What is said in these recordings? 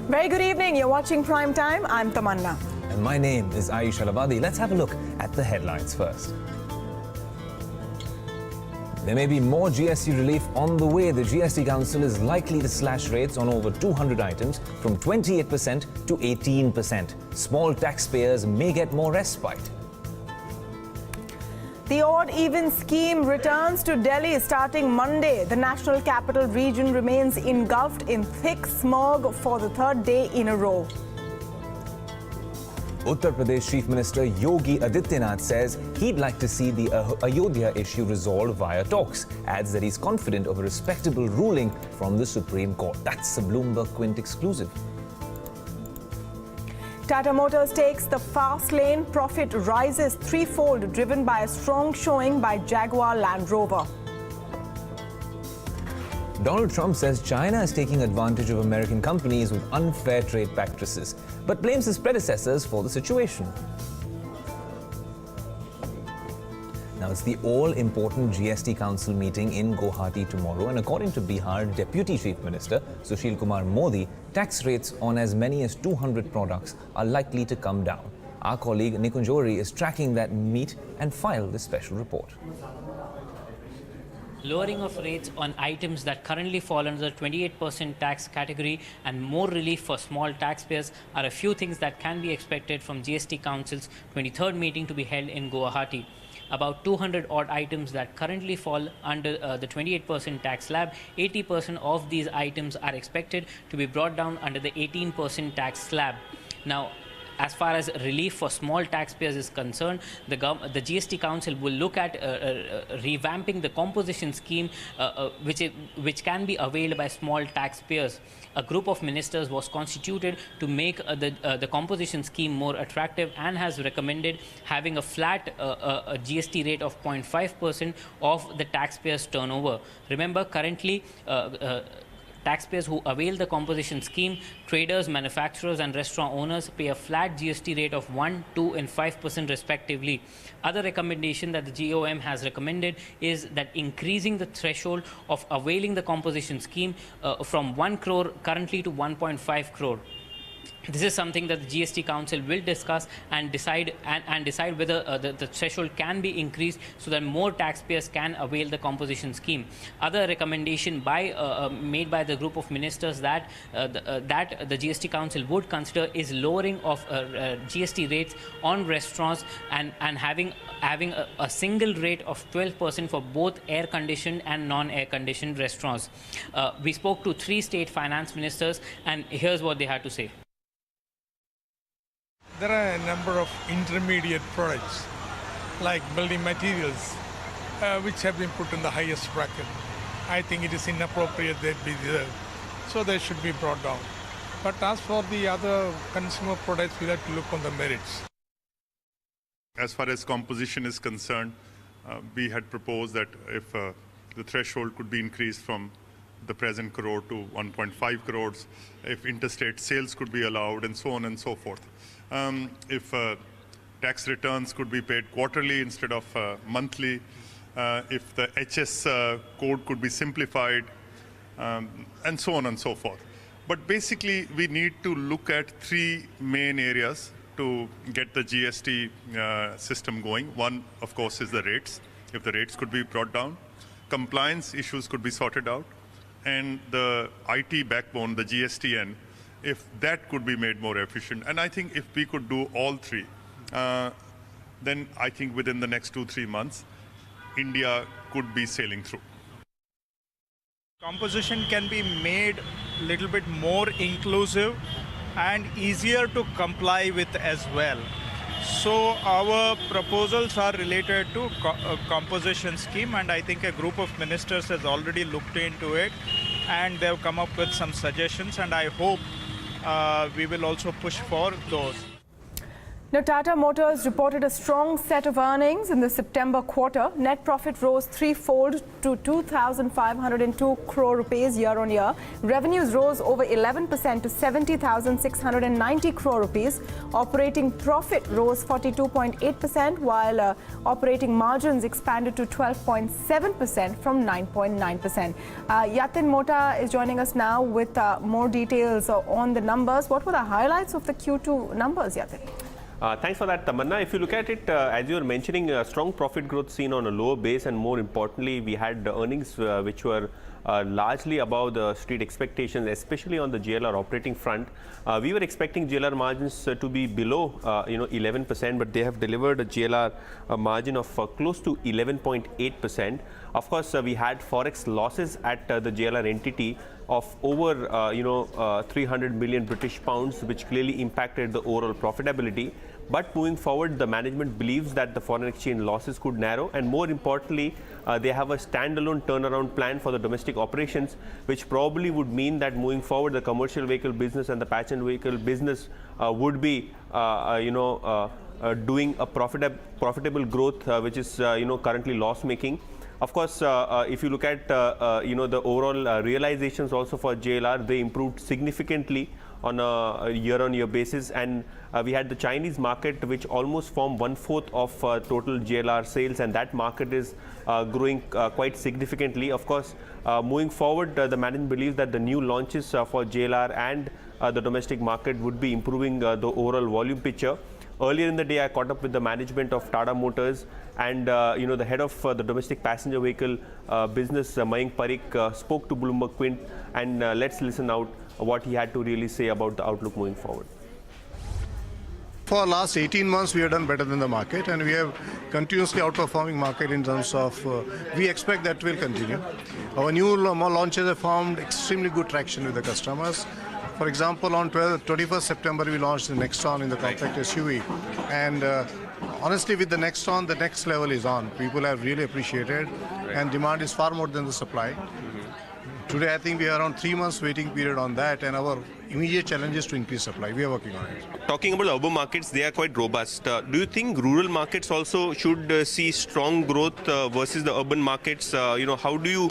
Very good evening. You're watching Primetime. I'm Tamanna. And my name is Ayush Alabadi. Let's have a look at the headlines first. There may be more GST relief on the way. The GST Council is likely to slash rates on over 200 items from 28% to 18%. Small taxpayers may get more respite. The odd-even scheme returns to Delhi starting Monday. The National Capital Region remains engulfed in thick smog for the third day in a row. Uttar Pradesh Chief Minister Yogi Adityanath says he'd like to see the Ayodhya issue resolved via talks. Adds that he's confident of a respectable ruling from the Supreme Court. That's a Bloomberg Quint exclusive. Tata Motors takes the fast lane. Profit rises threefold, driven by a strong showing by Jaguar Land Rover. Donald Trump says China is taking advantage of American companies with unfair trade practices, but blames his predecessors for the situation. Now, it's the all-important GST Council meeting in Guwahati tomorrow, and according to Bihar Deputy Chief Minister Sushil Kumar Modi, tax rates on as many as 200 products are likely to come down. Our colleague Nikunjori is tracking that meet and filed this special report. Lowering of rates on items that currently fall under the 28% tax category and more relief for small taxpayers are a few things that can be expected from GST Council's 23rd meeting to be held in Guwahati. About 200 odd items that currently fall under the 28% tax slab, 80% of these items are expected to be brought down under the 18% tax slab. Now, as far as relief for small taxpayers is concerned, the GST Council will look at revamping the composition scheme which can be availed by small taxpayers. A group of ministers was constituted to make the composition scheme more attractive and has recommended having a flat GST rate of 0.5% of the taxpayers' turnover. Remember, currently, taxpayers who avail the composition scheme, traders, manufacturers and restaurant owners pay a flat GST rate of 1%, 2% and 5% respectively. Other recommendation that the GOM has recommended is that increasing the threshold of availing the composition scheme from 1 crore currently to 1.5 crore. This is something that the GST Council will discuss and decide whether the threshold can be increased so that more taxpayers can avail the composition scheme. Other recommendation made by the group of ministers that the GST Council would consider is lowering of GST rates on restaurants and having a single rate of 12% for both air-conditioned and non-air-conditioned restaurants. We spoke to 3 state finance ministers, and here's what they had to say. There are a number of intermediate products, like building materials, which have been put in the highest bracket. I think it is inappropriate that be there, so they should be brought down. But as for the other consumer products, we have to look on the merits. As far as composition is concerned, we had proposed that if the threshold could be increased from the present crore to 1.5 crores, if interstate sales could be allowed, and so on and so forth. If tax returns could be paid quarterly instead of monthly, if the HS code could be simplified, and so on and so forth. But basically, we need to look at 3 main areas to get the GST system going. One, of course, is the rates. If the rates could be brought down, compliance issues could be sorted out, and the IT backbone, the GSTN, if that could be made more efficient. And I think if we could do all 3, then I think within the next 2-3 months, India could be sailing through. Composition can be made a little bit more inclusive and easier to comply with as well. So our proposals are related to composition scheme, and I think a group of ministers has already looked into it and they've come up with some suggestions, and I hope we will also push for those. Now, Tata Motors reported a strong set of earnings in the September quarter. Net profit rose threefold to 2,502 crore rupees year on year. Revenues rose over 11% to 70,690 crore rupees. Operating profit rose 42.8%, while operating margins expanded to 12.7% from 9.9%. Yatin Mota is joining us now with more details on the numbers. What were the highlights of the Q2 numbers, Yatin? Thanks for that, Tamanna. If you look at it, as you were mentioning, strong profit growth seen on a lower base, and more importantly, we had earnings which were largely above the street expectations, especially on the JLR operating front. We were expecting JLR margins to be below 11%, but they have delivered a JLR margin of close to 11.8%. Of course, we had forex losses at the JLR entity of over 300 million British pounds, which clearly impacted the overall profitability. But moving forward, the management believes that the foreign exchange losses could narrow, and more importantly, they have a standalone turnaround plan for the domestic operations, which probably would mean that moving forward, the commercial vehicle business and the passenger vehicle business would be doing a profitable growth, which is currently loss making. Of course, if you look at the overall realizations also for JLR, they improved significantly on a year-on-year basis, and we had the Chinese market, which almost formed 1/4 of total JLR sales, and that market is growing quite significantly. Of course, moving forward, the management believes that the new launches for JLR and the domestic market would be improving the overall volume picture. Earlier in the day, I caught up with the management of Tata Motors, and the head of the domestic passenger vehicle business, Mayank Parikh, spoke to Bloomberg Quint, and let's listen out what he had to really say about the outlook moving forward. For the last 18 months, we have done better than the market, and we have continuously outperforming market in terms of, we expect that will continue. Our new launches have found extremely good traction with the customers. For example, on 21st September, we launched the Nexon in the compact SUV. And honestly, with the Nexon, the next level is on. People have really appreciated, and demand is far more than the supply. Today, I think we are around 3 months waiting period on that, and our immediate challenge is to increase supply. We are working on it. Talking about the urban markets, they are quite robust. Do you think rural markets also should see strong growth versus the urban markets? How do you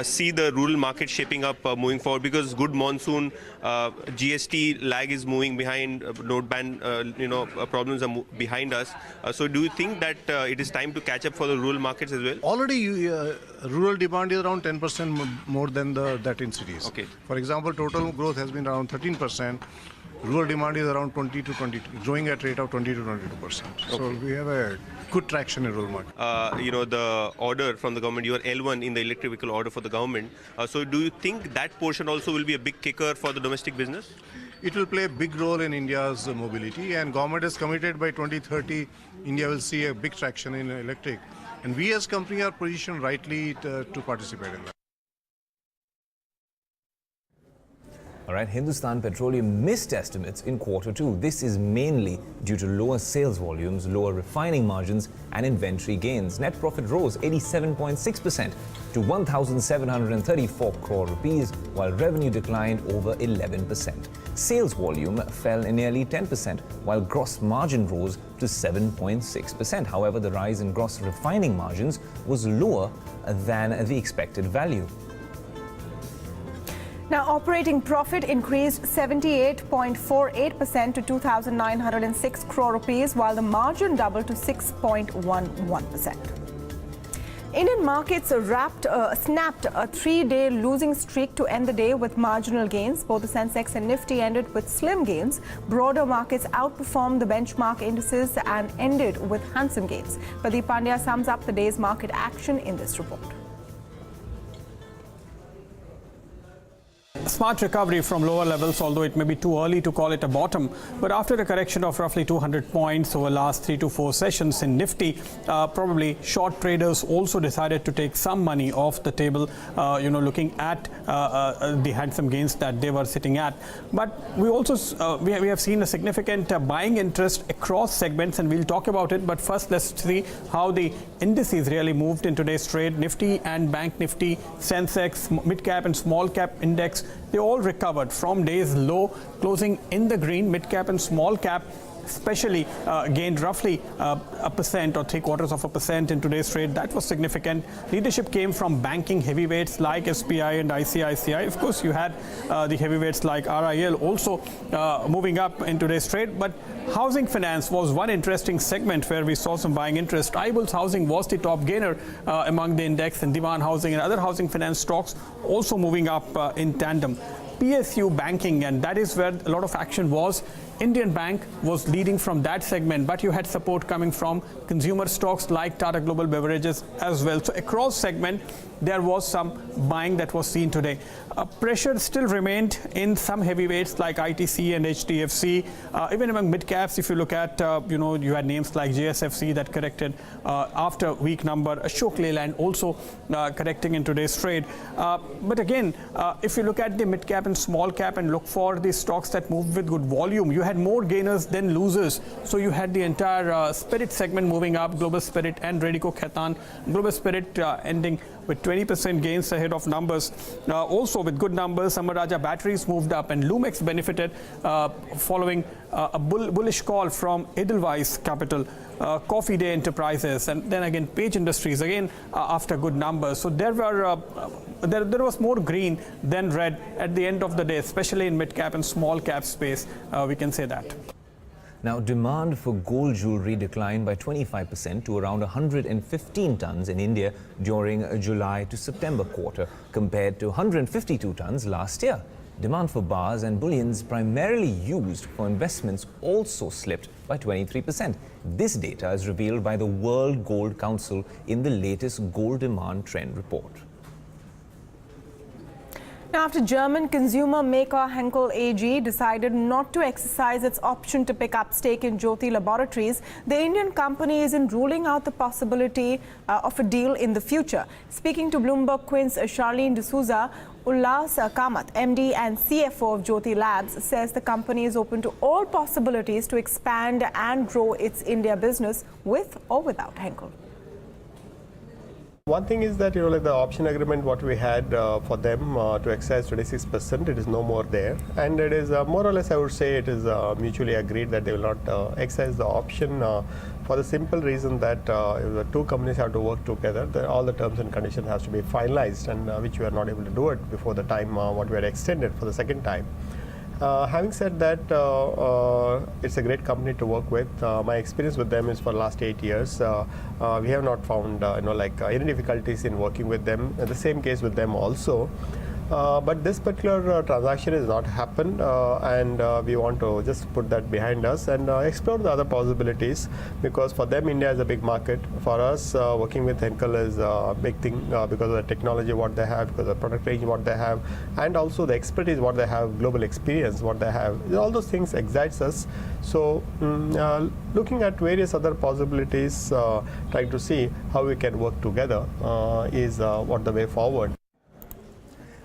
see the rural market shaping up moving forward? Because good monsoon, GST lag is moving behind, note ban, problems are behind us. So do you think that it is time to catch up for the rural markets as well? Already, rural demand is around 10% more than that in cities. Okay. For example, total growth has been around 13%. Rural demand is around 20 to 22, growing at rate of 20 to 22%. Okay. So we have a good traction in rural market. The order from the government, your L1 in the electric vehicle order for the government. So do you think that portion also will be a big kicker for the domestic business? It will play a big role in India's mobility, and government is committed by 2030, India will see a big traction in electric. And we as company are positioned rightly to participate in that. All right, Hindustan Petroleum missed estimates in Q2. This is mainly due to lower sales volumes, lower refining margins and inventory gains. Net profit rose 87.6% to 1,734 crore rupees, while revenue declined over 11%. Sales volume fell nearly 10%, while gross margin rose to 7.6%. However, the rise in gross refining margins was lower than the expected value. Now, operating profit increased 78.48% to 2,906 crore rupees, while the margin doubled to 6.11%. Indian markets snapped a 3-day losing streak to end the day with marginal gains. Both the Sensex and Nifty ended with slim gains. Broader markets outperformed the benchmark indices and ended with handsome gains. Pradeep Pandya sums up the day's market action in this report. Smart recovery from lower levels, although it may be too early to call it a bottom. But after a correction of roughly 200 points over the last 3 to 4 sessions in Nifty, probably short traders also decided to take some money off the table, looking at the handsome gains that they were sitting at. But we also we have seen a significant buying interest across segments, and we'll talk about it. But first, let's see how the indices really moved in today's trade. Nifty and Bank Nifty, Sensex, mid-cap and small-cap index, they all recovered from day's low, closing in the green. Mid-cap and small-cap especially gained roughly 1% or 0.75% in today's trade. That was significant. Leadership came from banking heavyweights like SBI and ICICI. Of course, you had the heavyweights like RIL also moving up in today's trade. But housing finance was one interesting segment where we saw some buying interest. Tribals housing was the top gainer among the index, and Diwan housing and other housing finance stocks also moving up in tandem. PSU banking, and that is where a lot of action was. Indian Bank was leading from that segment, but you had support coming from consumer stocks like Tata Global Beverages as well. So across segment, there was some buying that was seen today. Pressure still remained in some heavyweights like ITC and HDFC. Even among mid caps, if you look at, you had names like JSFC that corrected after week number, Ashok Leyland also correcting in today's trade. But again, if you look at the mid cap and small cap and look for the stocks that move with good volume, you had more gainers than losers. So you had the entire spirit segment moving up, Global Spirit and Radico Khaitan. Global Spirit ending with 20% gains ahead of numbers. Also with good numbers, Amara Batteries moved up and Lumex benefited following a bullish call from Edelweiss Capital, Coffee Day Enterprises, and then again Page Industries again after good numbers. So there was more green than red at the end of the day, especially in mid cap and small cap space. We can say that. Now, demand for gold jewellery declined by 25% to around 115 tonnes in India during July to September quarter, compared to 152 tonnes last year. Demand for bars and bullions primarily used for investments also slipped by 23%. This data is revealed by the World Gold Council in the latest gold demand trend report. Now, after German consumer maker Henkel AG decided not to exercise its option to pick up stake in Jyoti Laboratories, the Indian company isn't ruling out the possibility of a deal in the future. Speaking to Bloomberg Quint's Charlene D'Souza, Ullas Kamath, MD and CFO of Jyoti Labs, says the company is open to all possibilities to expand and grow its India business with or without Henkel. One thing is that, like the option agreement what we had for them to exercise 26%, it is no more there. And it is more or less, I would say, it is mutually agreed that they will not exercise the option for the simple reason that if the two companies have to work together, all the terms and conditions has to be finalized, and which we are not able to do it before the time what we had extended for the second time. Having said that, it's a great company to work with. My experience with them is for the last 8 years. We have not found any difficulties in working with them. The same case with them also. But this particular transaction has not happened, and we want to just put that behind us and explore the other possibilities, because for them India is a big market. For us, working with Henkel is a big thing because of the technology what they have, because of the product range what they have, and also the expertise what they have, global experience what they have. All those things excites us. So looking at various other possibilities, trying to see how we can work together is what the way forward.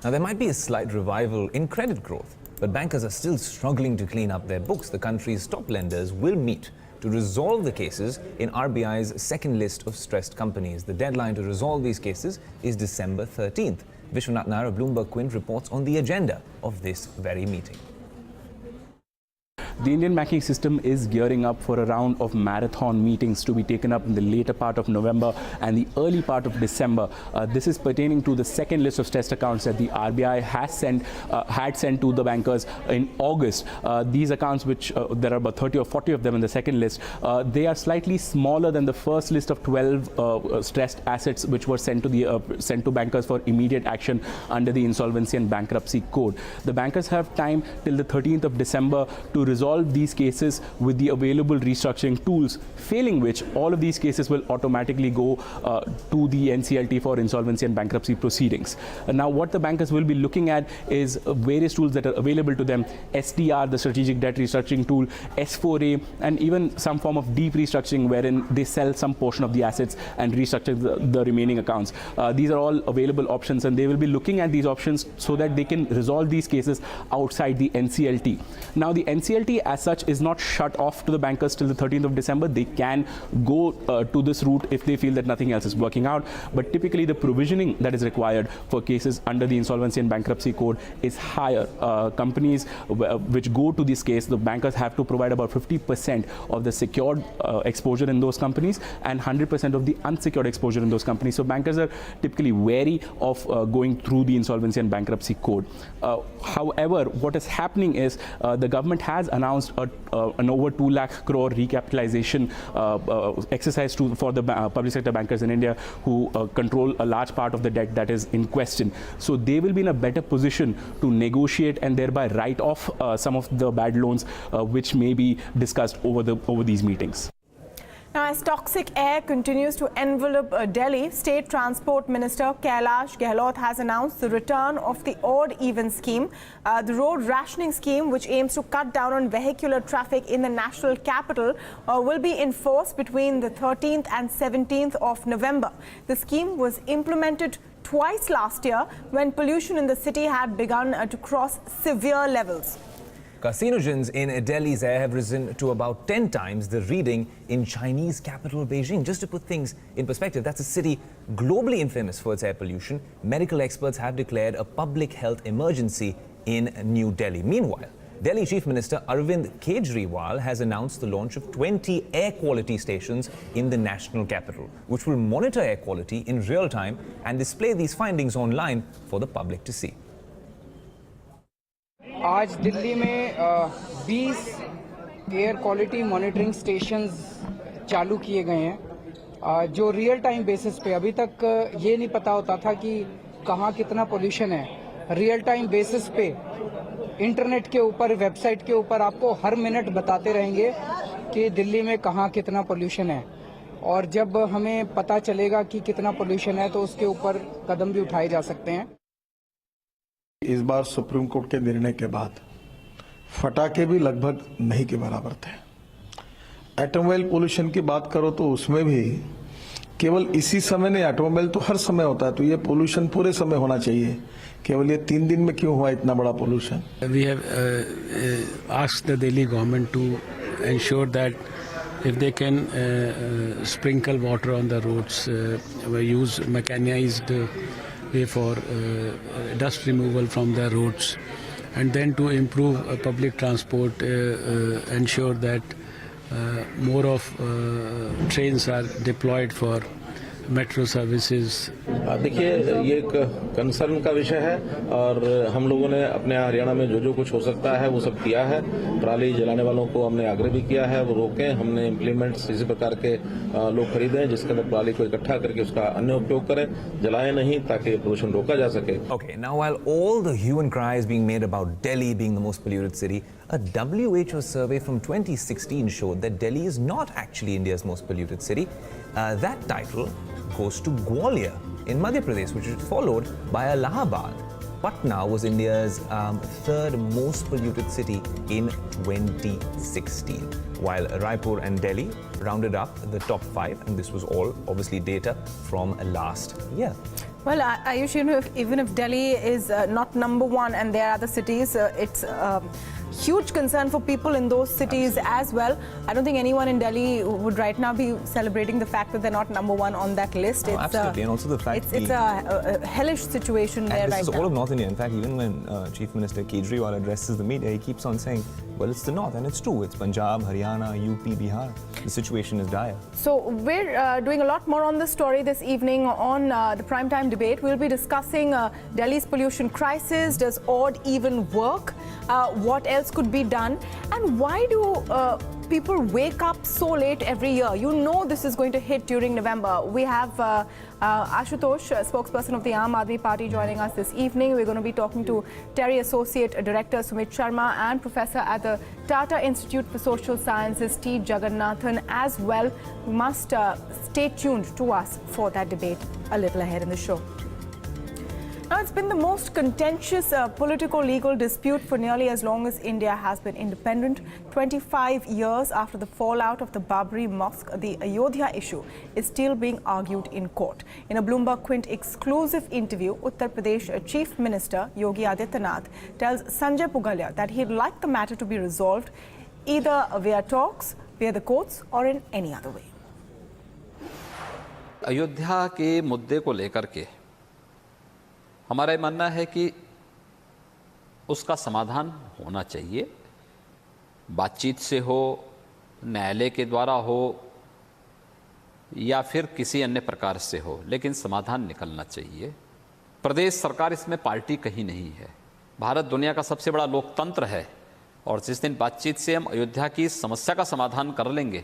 Now, there might be a slight revival in credit growth, but bankers are still struggling to clean up their books. The country's top lenders will meet to resolve the cases in RBI's second list of stressed companies. The deadline to resolve these cases is December 13th. Vishwanath Nair of Bloomberg Quint reports on the agenda of this very meeting. The Indian banking system is gearing up for a round of marathon meetings to be taken up in the later part of November and the early part of December. This is pertaining to the second list of stressed accounts that the RBI had sent to the bankers in August. These accounts, which there are about 30 or 40 of them in the second list, they are slightly smaller than the first list of 12 stressed assets which were sent to bankers for immediate action under the Insolvency and Bankruptcy Code. The bankers have time till the 13th of December to resolve these cases with the available restructuring tools, failing which all of these cases will automatically go to the NCLT for insolvency and bankruptcy proceedings. Now, what the bankers will be looking at is various tools that are available to them: SDR, the strategic debt restructuring tool, S4A, and even some form of deep restructuring wherein they sell some portion of the assets and restructure the remaining accounts. These are all available options, and they will be looking at these options so that they can resolve these cases outside the NCLT. Now, the NCLT Delhi as such is not shut off to the bankers till the 13th of December. They can go to this route if they feel that nothing else is working out. But typically the provisioning that is required for cases under the Insolvency and Bankruptcy Code is higher. Companies which go to this case, the bankers have to provide about 50% of the secured exposure in those companies and 100% of the unsecured exposure in those companies. So bankers are typically wary of going through the Insolvency and Bankruptcy Code. However, what is happening is the government has announced an over 2 lakh crore recapitalization exercise for the public sector bankers in India who control a large part of the debt that is in question. So they will be in a better position to negotiate and thereby write off some of the bad loans which may be discussed over these meetings. Now, as toxic air continues to envelop Delhi, State Transport Minister Kailash Gehlot has announced the return of the odd-even scheme, the road rationing scheme, which aims to cut down on vehicular traffic in the national capital, will be enforced between the 13th and 17th of November. The scheme was implemented twice last year when pollution in the city had begun to cross severe levels. Carcinogens in Delhi's air have risen to about 10 times the reading in Chinese capital Beijing. Just to put things in perspective, that's a city globally infamous for its air pollution. Medical experts have declared a public health emergency in New Delhi. Meanwhile, Delhi Chief Minister Arvind Kejriwal has announced the launch of 20 air quality stations in the national capital, which will monitor air quality in real time and display these findings online for the public to see. आज दिल्ली में 20 air quality monitoring stations चालू किए गए हैं जो real time basis पे अभी तक ये नहीं पता होता था कि कहाँ कितना पोल्यूशन है। रियल टाइम बेसिस पे इंटरनेट के ऊपर वेबसाइट के ऊपर आपको हर मिनट बताते रहेंगे कि दिल्ली में कहाँ कितना पोल्यूशन है और जब हमें पता चलेगा कि कितना पोल्यूशन है तो उसके ऊपर कदम भी उठाए जा सकते हैं। इस बार सुप्रीम कोर्ट के निर्णय के बाद फटाके भी लगभग नहीं के बराबर थे। ऑटोमोबाइल पोल्यूशन की बात करो तो उसमें भी केवल इसी समय नहीं, ऑटोमोबाइल तो हर समय होता है, तो ये पोल्यूशन पूरे समय होना चाहिए। केवल ये 3 दिन में क्यों हुआ इतना बड़ा pollution? We have asked the Delhi government to ensure that if they can sprinkle water on the roads, use mechanized way for dust removal from the roads, and then to improve public transport, ensure that more of trains are deployed for metro services. देखिए, ये एक concern का विषय है और हम लोगों ने अपने हरियाणा में जो कुछ हो सकता है वो सब किया है। पराली जलाने वालों को हमने आग्रह भी किया है वो रोकें। हमने इम्प्लीमेंट्स इसी प्रकार के लोग खरीदें जिसके अंदर पराली को इकट्ठा करके उसका अन्य उपयोग करें, जलाएं नहीं, ताकि प्रदूषण रोका जा सके। Okay, now while all the hue and cry is being made about Delhi being the most polluted city, a WHO survey from 2016 showed that Delhi is not actually India's most polluted city. That title goes to Gwalior in Madhya Pradesh, which is followed by Allahabad. Patna was India's third most polluted city in 2016, while Raipur and Delhi rounded up the top 5, and this was all obviously data from last year. Well, Ayush, even if Delhi is not number 1 and there are other cities, it's huge concern for people in those cities as well. I don't think anyone in Delhi would right now be celebrating the fact that they're not number 1 on that list. It's, absolutely, and also the fact it's a hellish situation there right now. This is all of North India. In fact, even when Chief Minister Kejriwal addresses the media, he keeps on saying, well, it's the North, and it's true. It's Punjab, Haryana, UP, Bihar. The situation is dire. So we're doing a lot more on this story this evening on the Primetime debate. We'll be discussing Delhi's pollution crisis. Does odd even work? What else could be done? And why do people wake up so late every year? You know this is going to hit during November. We have Ashutosh, spokesperson of the Aam Aadmi Party, joining us this evening. We're going to be talking to TERI Associate Director Sumit Sharma and Professor at the TATA Institute for Social Sciences, T. Jagannathan, as well. You must stay tuned to us for that debate a little ahead in the show. Now, it's been the most contentious politico-legal dispute for nearly as long as India has been independent. 25 years after the fallout of the Babri Mosque, the Ayodhya issue is still being argued in court. In a Bloomberg Quint exclusive interview, Uttar Pradesh Chief Minister Yogi Adityanath tells Sanjay Pugalia that he'd like the matter to be resolved either via talks, via the courts, or in any other way. Ayodhya के मुद्दे को लेकर के हमारा ये मानना है कि उसका समाधान होना चाहिए, बातचीत से हो, न्यायालय के द्वारा हो या फिर किसी अन्य प्रकार से हो, लेकिन समाधान निकलना चाहिए। प्रदेश सरकार इसमें पार्टी कहीं नहीं है। भारत दुनिया का सबसे बड़ा लोकतंत्र है और जिस दिन बातचीत से हम अयोध्या की समस्या का समाधान कर लेंगे,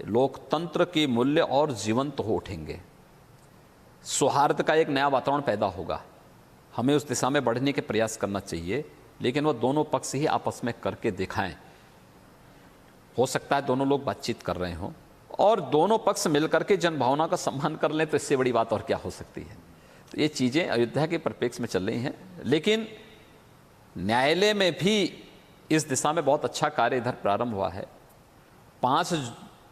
लोकतंत्र के मूल्य और जीवंत हो उठेंगे, सौहार्द का एक नया वातावरण पैदा होगा। हमें उस दिशा में बढ़ने के प्रयास करना चाहिए, लेकिन वह दोनों पक्ष ही आपस में करके दिखाएं। हो सकता है दोनों लोग बातचीत कर रहे हों और दोनों पक्ष मिलकर के जनभावना का सम्मान कर लें, तो इससे बड़ी बात और क्या हो सकती है। तो ये चीज़ें अयोध्या के परिप्रेक्ष्य में चल रही हैं, लेकिन न्यायालय में भी इस दिशा में बहुत अच्छा कार्य इधर प्रारंभ हुआ है। 5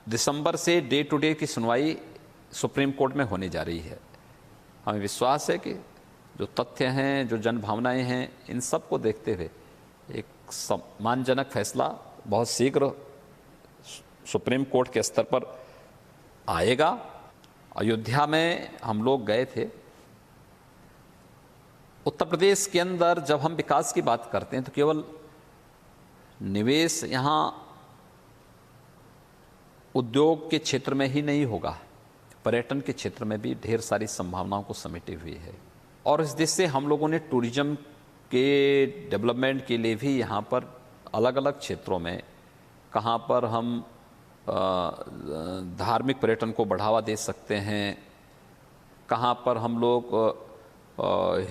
दिसंबर से डे टू डे की सुनवाई सुप्रीम कोर्ट में होने जा रही है। हमें विश्वास है कि जो तथ्य हैं, जो जनभावनाएं हैं, इन सब को देखते हुए एक सम्मानजनक फैसला बहुत शीघ्र सुप्रीम कोर्ट के स्तर पर आएगा। अयोध्या में हम लोग गए थे। उत्तर प्रदेश के अंदर जब हम विकास की बात करते हैं तो केवल निवेश यहाँ उद्योग के क्षेत्र में ही नहीं होगा, पर्यटन के क्षेत्र में भी ढेर सारी संभावनाओं को समेटे हुए है। और इस देश से हम लोगों ने टूरिज्म के डेवलपमेंट के लिए भी यहाँ पर अलग अलग क्षेत्रों में कहाँ पर हम धार्मिक पर्यटन को बढ़ावा दे सकते हैं, कहाँ पर हम लोग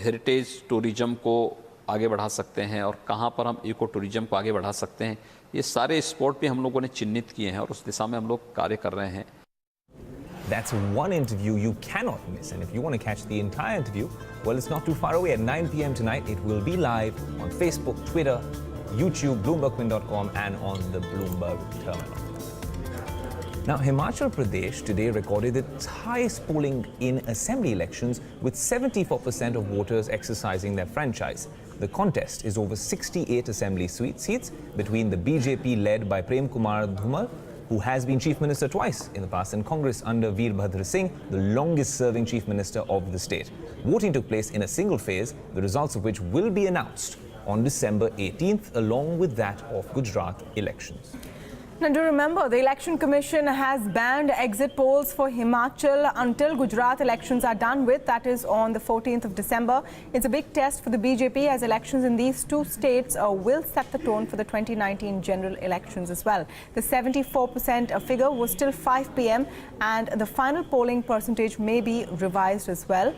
हेरिटेज टूरिज्म को आगे बढ़ा सकते हैं और कहाँ पर हम इको टूरिज्म को आगे बढ़ा सकते हैं, ये सारे स्पॉट भी हम लोगों ने चिन्हित किए हैं और उस दिशा में हम लोग कार्य कर रहे हैं। That's one interview you cannot miss. And if you want to catch the entire interview, well, it's not too far away. At 9 p.m. tonight, it will be live on Facebook, Twitter, YouTube, BloombergQuint.com, and on the Bloomberg terminal. Now, Himachal Pradesh today recorded its highest polling in assembly elections, with 74% of voters exercising their franchise. The contest is over 68 assembly seats between the BJP led by Prem Kumar Dhumar, who has been Chief Minister twice in the past, and Congress under Veerbhadra Singh, the longest-serving Chief Minister of the state. Voting took place in a single phase, the results of which will be announced on December 18th, along with that of Gujarat elections. Now, do remember, the Election Commission has banned exit polls for Himachal until Gujarat elections are done with. That is on the 14th of December. It's a big test for the BJP, as elections in these two states will set the tone for the 2019 general elections as well. The 74% figure was till 5 p.m. and the final polling percentage may be revised as well.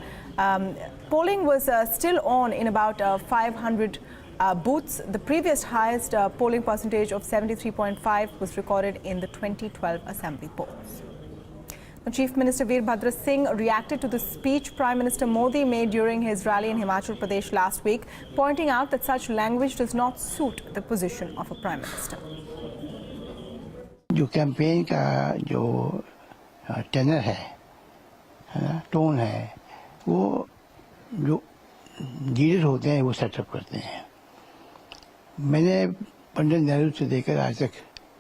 Polling was still on in about 500 booths. The previous highest polling percentage of 73.5 was recorded in the 2012 assembly polls. The Chief Minister Veerbhadra Singh reacted to the speech Prime Minister Modi made during his rally in Himachal Pradesh last week, pointing out that such language does not suit the position of a Prime Minister. जो campaign का जो tenor है ना, tone है, वो जो leader होते हैं वो सेटअप करते हैं। मैंने पंडित नेहरू से लेकर आज तक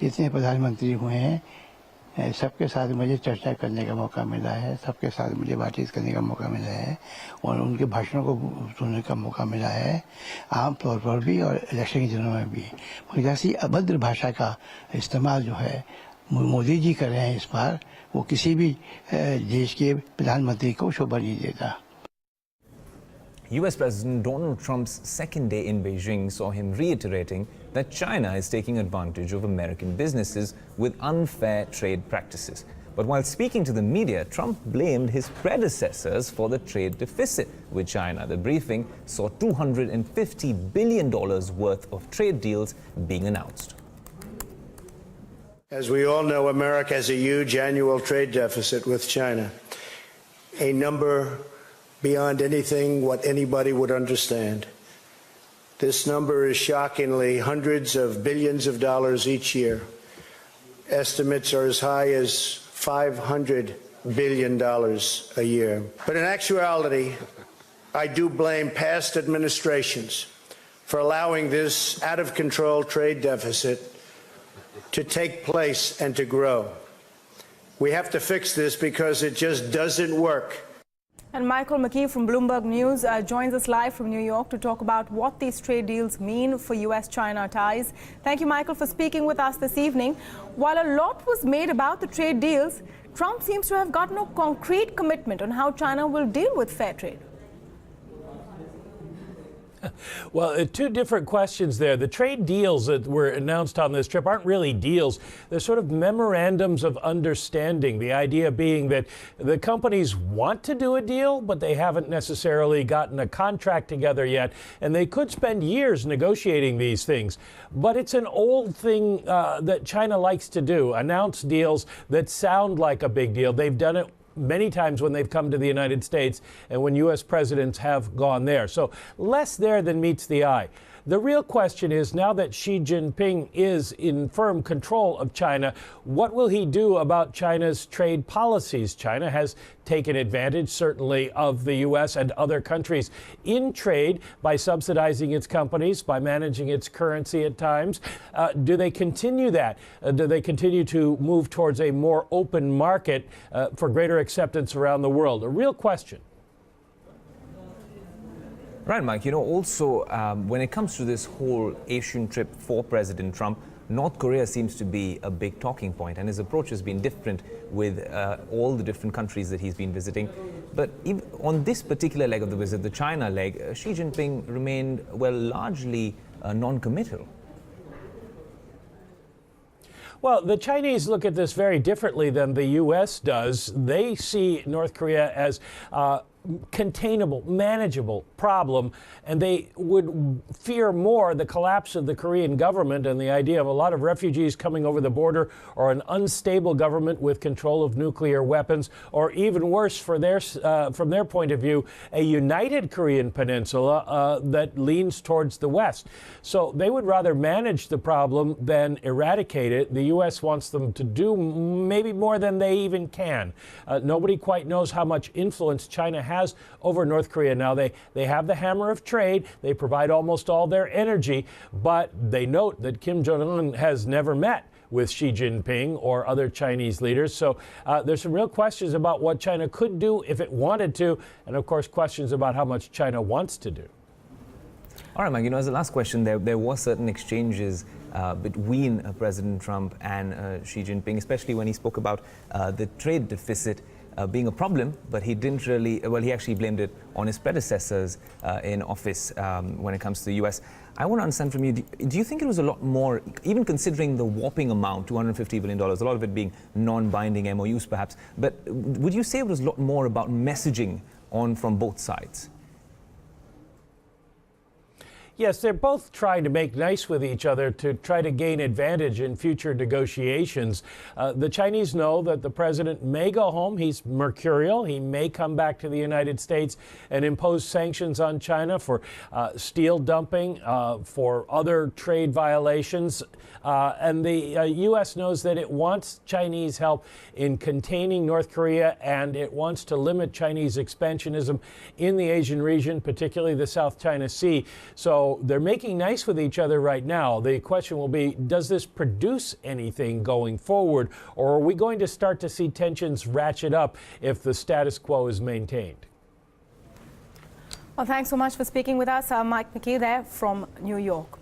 जितने प्रधानमंत्री हुए हैं, सबके साथ मुझे चर्चा करने का मौका मिला है, सबके साथ मुझे बातचीत करने का मौका मिला है और उनके भाषणों को सुनने का मौका मिला है, आम तौर पर भी और इलेक्शन के दिनों में भी। मुझे ऐसी अभद्र भाषा का इस्तेमाल जो है मोदी जी कर रहे हैं इस बार, वो किसी भी देश के प्रधानमंत्री को शोभा नहीं देता। US President Donald Trump's second day in Beijing saw him reiterating that China is taking advantage of American businesses with unfair trade practices. But while speaking to the media, Trump blamed his predecessors for the trade deficit with China. The briefing saw $250 billion worth of trade deals being announced. As we all know, America has a huge annual trade deficit with China, a number beyond anything what anybody would understand. This number is shockingly hundreds of billions of dollars each year. Estimates are as high as $500 billion a year. But in actuality, I do blame past administrations for allowing this out-of-control trade deficit to take place and to grow. We have to fix this because it just doesn't work. And Michael McKee from Bloomberg News joins us live from New York to talk about what these trade deals mean for US-China ties. Thank you, Michael, for speaking with us this evening. While a lot was made about the trade deals, Trump seems to have got no concrete commitment on how China will deal with fair trade. Well, two different questions there. The trade deals that were announced on this trip aren't really deals. They're sort of memorandums of understanding. The idea being that the companies want to do a deal, but they haven't necessarily gotten a contract together yet. And they could spend years negotiating these things. But it's an old thing that China likes to do, announce deals that sound like a big deal. They've done it many times when they've come to the United States and when U.S. presidents have gone there. So less there than meets the eye. The real question is, now that Xi Jinping is in firm control of China, what will he do about China's trade policies? China has taken advantage, certainly, of the U.S. and other countries in trade by subsidizing its companies, by managing its currency at times. Do they continue that? Do they continue to move towards a more open market for greater acceptance around the world? A real question. Right, Mike. You know, also, when it comes to this whole Asian trip for President Trump, North Korea seems to be a big talking point, and his approach has been different with all the different countries that he's been visiting. But even on this particular leg of the visit, the China leg, Xi Jinping remained, well, largely non-committal. Well, the Chinese look at this very differently than the U.S. does. They see North Korea as containable, manageable problem, and they would fear more the collapse of the Korean government and the idea of a lot of refugees coming over the border, or an unstable government with control of nuclear weapons, or even worse, for from their point of view, a united Korean peninsula that leans towards the West. So they would rather manage the problem than eradicate it. The U.S. wants them to do maybe more than they even can. Nobody quite knows how much influence China has over North Korea. Now, they have the hammer of trade. They provide almost all their energy, but they note that Kim Jong-un has never met with Xi Jinping or other Chinese leaders. So there's some real questions about what China could do if it wanted to, and of course questions about how much China wants to do. All right, Mike, you know, as a last question, there were certain exchanges between President Trump and Xi Jinping, especially when he spoke about the trade deficit being a problem, but he didn't really, well, he actually blamed it on his predecessors in office when it comes to the US. I want to understand from you, do you think it was a lot more, even considering the whopping amount, $250 billion, a lot of it being non-binding MOUs perhaps, but would you say it was a lot more about messaging from both sides? Yes, they're both trying to make nice with each other to try to gain advantage in future negotiations. The Chinese know that the president may go home. He's mercurial. He may come back to the United States and impose sanctions on China for steel dumping, for other trade violations. And the U.S. knows that it wants Chinese help in containing North Korea, and it wants to limit Chinese expansionism in the Asian region, particularly the South China Sea. So they're making nice with each other right now. The question will be, does this produce anything going forward, or are we going to start to see tensions ratchet up if the status quo is maintained? Well, thanks so much for speaking with us, Mike McKee there from New York.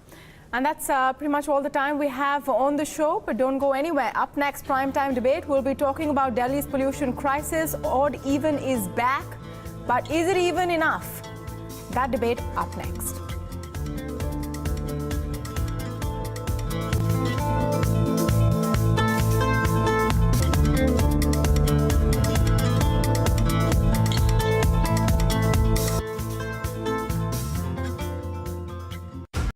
And that's pretty much all the time we have on the show, but don't go anywhere. Up next, Primetime Debate, we'll be talking about Delhi's pollution crisis. Odd even is back, but is it even enough? That debate up next.